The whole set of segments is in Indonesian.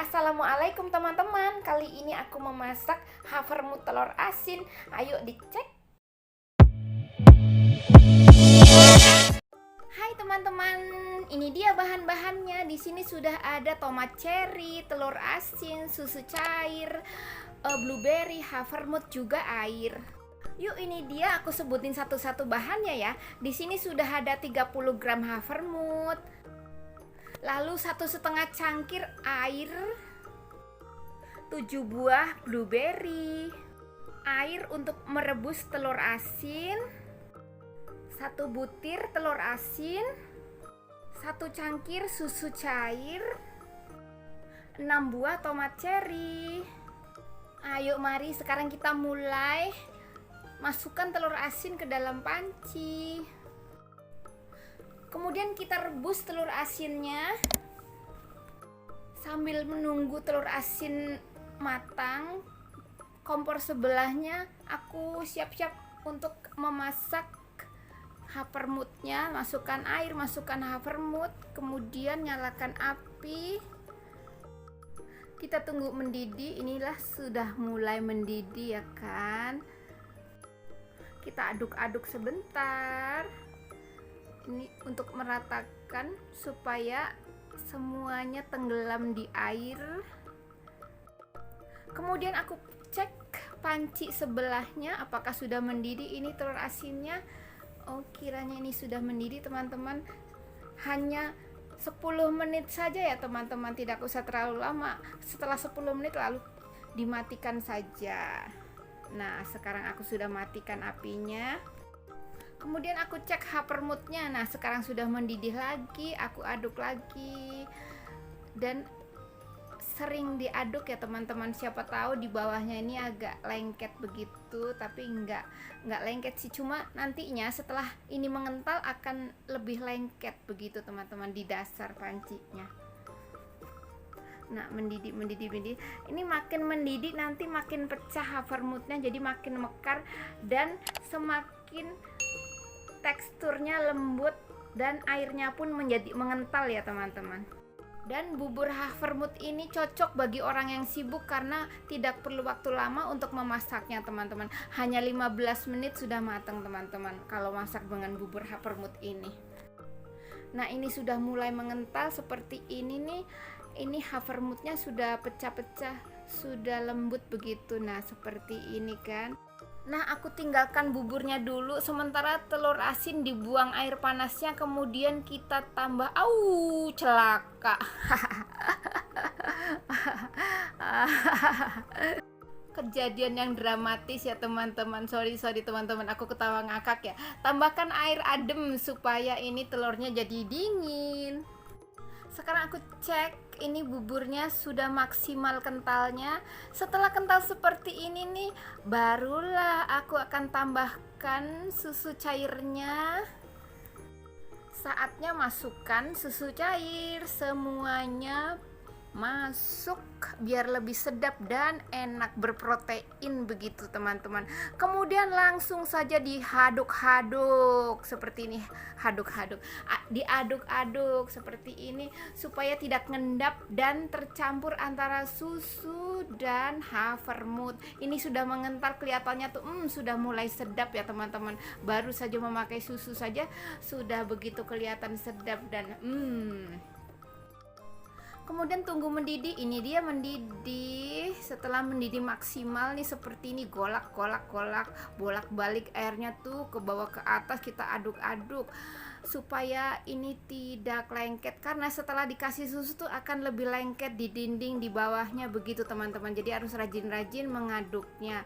Assalamualaikum teman-teman. Kali ini aku memasak havermut telur asin. Ayo dicek. Hai teman-teman, ini dia bahan-bahannya. Di sini sudah ada tomat cherry, telur asin, susu cair, blueberry, havermut, juga air. Yuk, ini dia aku sebutin satu-satu bahannya ya. Di sini sudah ada 30 gram havermut. Lalu 1,5 cangkir air, 7 buah blueberry, air untuk merebus telur asin, 1 butir telur asin, 1 cangkir susu cair, 6 buah tomat cherry. Ayo mari sekarang kita mulai. Masukkan telur asin ke dalam panci. Kemudian kita rebus telur asinnya. Sambil menunggu telur asin matang, kompor sebelahnya aku siap-siap untuk memasak havermutnya. Masukkan air, masukkan havermut, kemudian nyalakan api. Kita tunggu mendidih. Inilah sudah mulai mendidih ya kan. Kita aduk-aduk sebentar. Ini untuk meratakan supaya semuanya tenggelam di air. Kemudian aku cek panci sebelahnya apakah sudah mendidih. Ini telur asinnya. Oh, kiranya ini sudah mendidih teman-teman. Hanya 10 menit saja ya teman-teman, tidak usah terlalu lama. Setelah 10 menit lalu dimatikan saja. Nah, sekarang aku sudah matikan apinya. Kemudian aku cek havermutnya. Nah, sekarang sudah mendidih lagi. Aku aduk lagi. Dan sering diaduk ya teman-teman. Siapa tahu di bawahnya ini agak lengket begitu, tapi enggak lengket sih. Cuma nantinya setelah ini mengental akan lebih lengket begitu teman-teman di dasar pancinya. Nah, mendidih. Ini makin mendidih nanti makin pecah havermutnya, jadi makin mekar dan semakin teksturnya lembut dan airnya pun menjadi mengental ya teman-teman. Dan bubur havermut ini cocok bagi orang yang sibuk karena tidak perlu waktu lama untuk memasaknya teman-teman. Hanya 15 menit sudah matang teman-teman kalau masak dengan bubur havermut ini. Nah, ini sudah mulai mengental seperti ini nih. Ini havermutnya sudah pecah-pecah, sudah lembut begitu. Nah, seperti ini kan. Nah, aku tinggalkan buburnya dulu sementara telur asin dibuang air panasnya, kemudian kita tambah. Celaka. Kejadian yang dramatis ya teman-teman. Sorry teman-teman, aku ketawa ngakak ya. Tambahkan air adem supaya ini telurnya jadi dingin. Sekarang aku cek ini buburnya sudah maksimal kentalnya. Setelah kental seperti ini nih, barulah aku akan tambahkan susu cairnya. Saatnya masukkan susu cair, semuanya masuk biar lebih sedap dan enak, berprotein begitu teman-teman. Kemudian langsung saja dihaduk-haduk seperti ini. Diaduk-aduk seperti ini supaya tidak ngendap dan tercampur antara susu dan havermut. Ini sudah mengental, kelihatannya tuh sudah mulai sedap ya teman-teman. Baru saja memakai susu saja sudah begitu kelihatan sedap dan Kemudian tunggu mendidih. Ini dia mendidih. Setelah mendidih maksimal nih seperti ini, golak, bolak-balik airnya tuh ke bawah ke atas, kita aduk-aduk supaya ini tidak lengket, karena setelah dikasih susu tuh akan lebih lengket di dinding di bawahnya begitu teman-teman. Jadi harus rajin-rajin mengaduknya.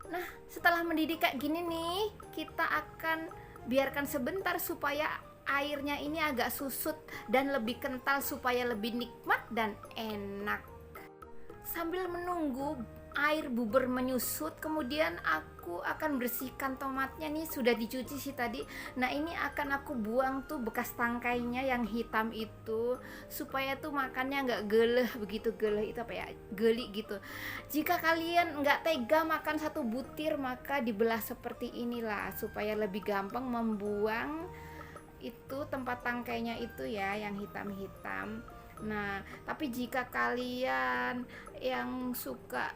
Nah, setelah mendidih kayak gini nih, kita akan biarkan sebentar supaya airnya ini agak susut dan lebih kental supaya lebih nikmat dan enak. Sambil menunggu air bubur menyusut, kemudian aku akan bersihkan tomatnya nih, sudah dicuci sih tadi. Nah, ini akan aku buang tuh bekas tangkainya yang hitam itu supaya tuh makannya nggak geleh begitu. Geleh itu apa ya, geli gitu. Jika kalian nggak tega makan 1 butir, maka dibelah seperti inilah supaya lebih gampang membuang itu tempat tangkainya itu ya, yang hitam-hitam. Nah, tapi jika kalian yang suka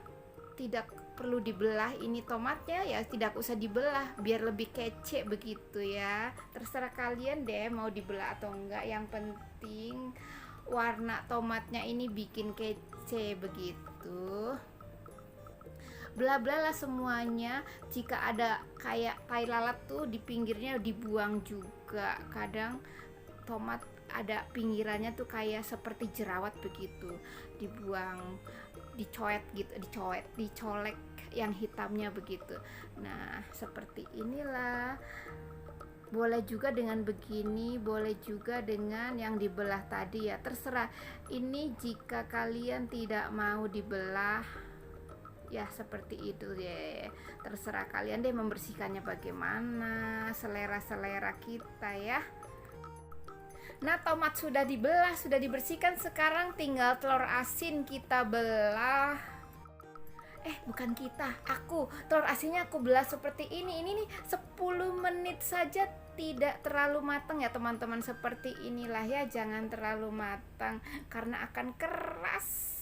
tidak perlu dibelah ini tomatnya, ya tidak usah dibelah biar lebih kece begitu ya. Terserah kalian deh mau dibelah atau enggak, yang penting warna tomatnya ini bikin kece begitu. Belah-belah lah semuanya. Jika ada kayak tai lalat tuh di pinggirnya dibuang juga. Kadang tomat ada pinggirannya tuh kayak seperti jerawat begitu, dibuang, dicolek yang hitamnya begitu. Nah, seperti inilah. Boleh juga dengan begini, boleh juga dengan yang dibelah tadi ya, terserah. Ini jika kalian tidak mau dibelah ya seperti itu deh, terserah kalian deh membersihkannya bagaimana, selera kita ya. Nah, tomat sudah dibelah, sudah dibersihkan, sekarang tinggal telur asin kita belah. Bukan kita, aku. Telur asinnya aku belah seperti ini. Ini nih 10 menit saja, tidak terlalu matang ya teman-teman. Seperti inilah ya, jangan terlalu matang karena akan keras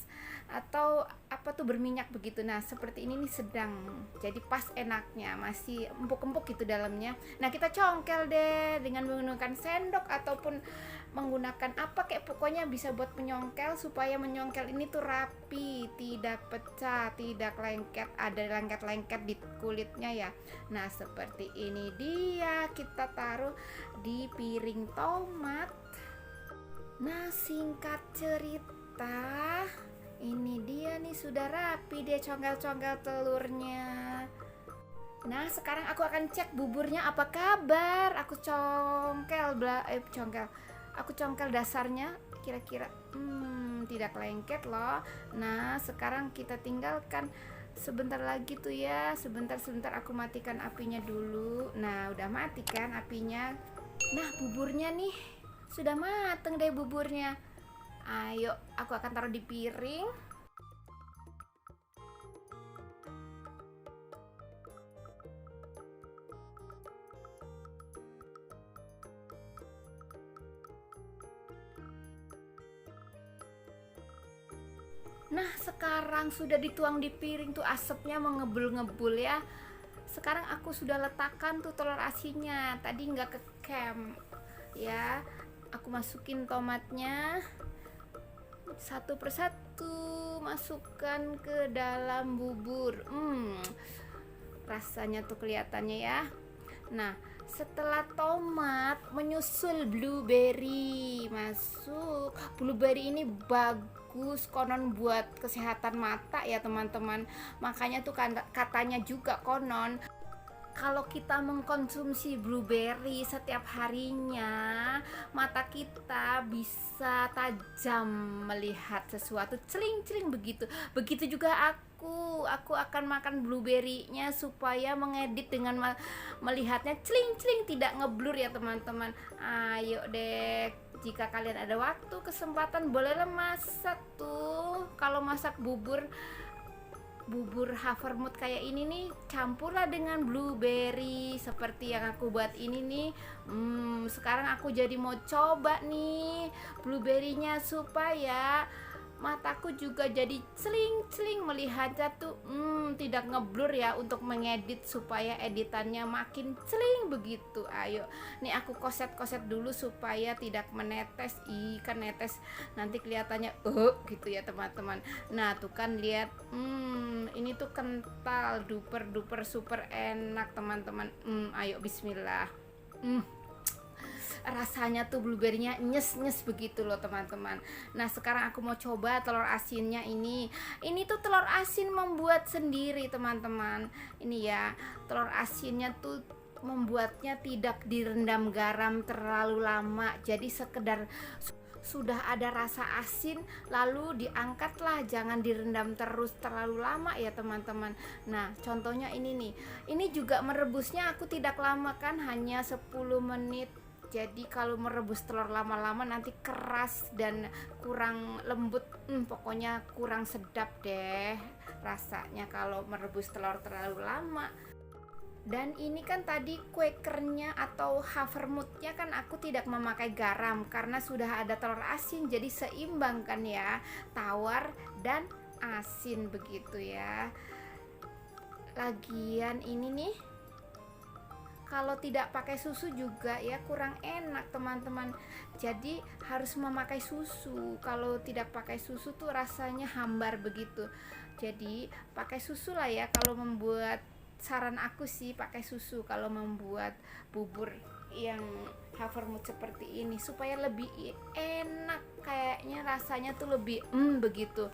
atau apa tuh berminyak begitu. Nah, seperti ini nih sedang. Jadi pas enaknya, masih empuk-empuk gitu dalamnya. Nah, kita congkel deh dengan menggunakan sendok ataupun menggunakan apa kayak, pokoknya bisa buat penyongkel supaya menyongkel ini tuh rapi, tidak pecah, tidak lengket, ada lengket-lengket di kulitnya ya. Nah, seperti ini dia, kita taruh di piring tomat. Nah, singkat cerita, ini dia nih sudah rapi dia congkel-congkel telurnya. Nah, sekarang aku akan cek buburnya apa kabar. Aku congkel dasarnya kira-kira tidak lengket loh. Nah, sekarang kita tinggalkan sebentar lagi tuh ya. Sebentar aku matikan apinya dulu. Nah, udah mati kan apinya. Nah, buburnya nih sudah mateng deh buburnya. Ayo, aku akan taruh di piring. Nah, sekarang sudah dituang di piring tuh, asapnya mengebul-ngebul ya. Sekarang aku sudah letakkan tuh telur asinnya. Tadi nggak ke cam ya. Aku masukin tomatnya satu persatu, masukkan ke dalam bubur. Rasanya tuh kelihatannya ya. Nah, setelah tomat menyusul blueberry masuk. Blueberry ini bagus konon buat kesehatan mata ya teman-teman. Makanya tuh katanya juga konon kalau kita mengkonsumsi blueberry setiap harinya, mata kita bisa tajam melihat sesuatu, celing-celing begitu. Begitu juga aku akan makan blueberry-nya supaya mengedit dengan melihatnya celing-celing, tidak ngeblur ya teman-teman. Ayo deh, jika kalian ada waktu, kesempatan, bolehlah masak tuh. Kalau masak bubur havermut kayak ini nih, campurlah dengan blueberry seperti yang aku buat ini nih. Sekarang aku jadi mau coba nih blueberry-nya supaya mataku juga jadi celing-celing melihatnya tuh tidak ngeblur ya, untuk mengedit supaya editannya makin celing begitu. Ayo nih aku koset-koset dulu supaya tidak menetes. Kan netes nanti kelihatannya gitu ya teman-teman. Nah tuh kan lihat, ini tuh kental, duper super enak teman-teman. Ayo bismillah. Rasanya tuh blueberry-nya nyes begitu loh teman-teman. Nah, sekarang aku mau coba telur asinnya ini. Ini tuh telur asin membuat sendiri teman-teman. Ini ya, telur asinnya tuh membuatnya tidak direndam garam terlalu lama. Jadi sekedar sudah ada rasa asin lalu diangkatlah, jangan direndam terus terlalu lama ya teman-teman. Nah, contohnya ini nih. Ini juga merebusnya aku tidak lama kan, hanya 10 menit. Jadi kalau merebus telur lama-lama nanti keras dan kurang lembut, pokoknya kurang sedap deh rasanya kalau merebus telur terlalu lama. Dan ini kan tadi Quakernya atau Havermutnya kan aku tidak memakai garam karena sudah ada telur asin, jadi seimbang kan ya, tawar dan asin begitu ya. Lagian ini nih kalau tidak pakai susu juga ya kurang enak teman-teman, jadi harus memakai susu. Kalau tidak pakai susu tuh rasanya hambar begitu, jadi pakai susu lah ya kalau membuat. Saran aku sih pakai susu kalau membuat bubur yang Havermut seperti ini supaya lebih enak, kayaknya rasanya tuh lebih begitu.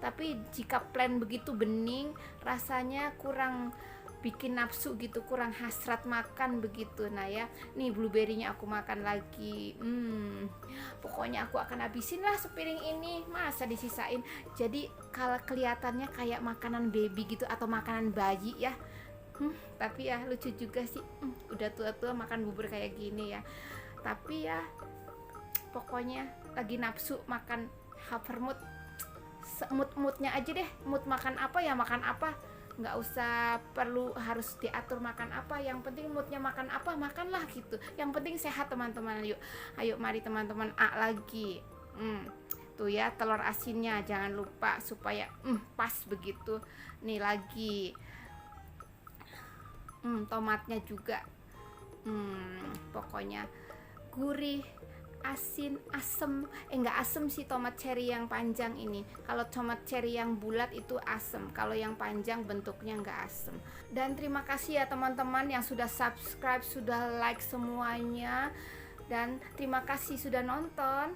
Tapi jika plain begitu bening rasanya kurang bikin nafsu gitu, kurang hasrat makan begitu. Nah ya, nih blueberry-nya aku makan lagi. Pokoknya aku akan habisin lah sepiring ini, masa disisain. Jadi kalau kelihatannya kayak makanan baby gitu atau makanan bayi ya. Tapi ya lucu juga sih, udah tua-tua makan bubur kayak gini ya. Tapi ya pokoknya lagi nafsu makan Havermut, mood-moodnya aja deh, mood makan apa ya makan apa, nggak usah perlu harus diatur makan apa, yang penting moodnya makan apa makanlah gitu, yang penting sehat teman-teman. Ayo mari teman-teman, lagi tuh ya telur asinnya jangan lupa supaya pas begitu. Nih lagi tomatnya juga pokoknya gurih, asin, asem. Enggak asem sih tomat cherry yang panjang ini. Kalau tomat cherry yang bulat itu asem, kalau yang panjang bentuknya enggak asem. Dan terima kasih ya teman-teman yang sudah subscribe, sudah like semuanya, dan terima kasih sudah nonton.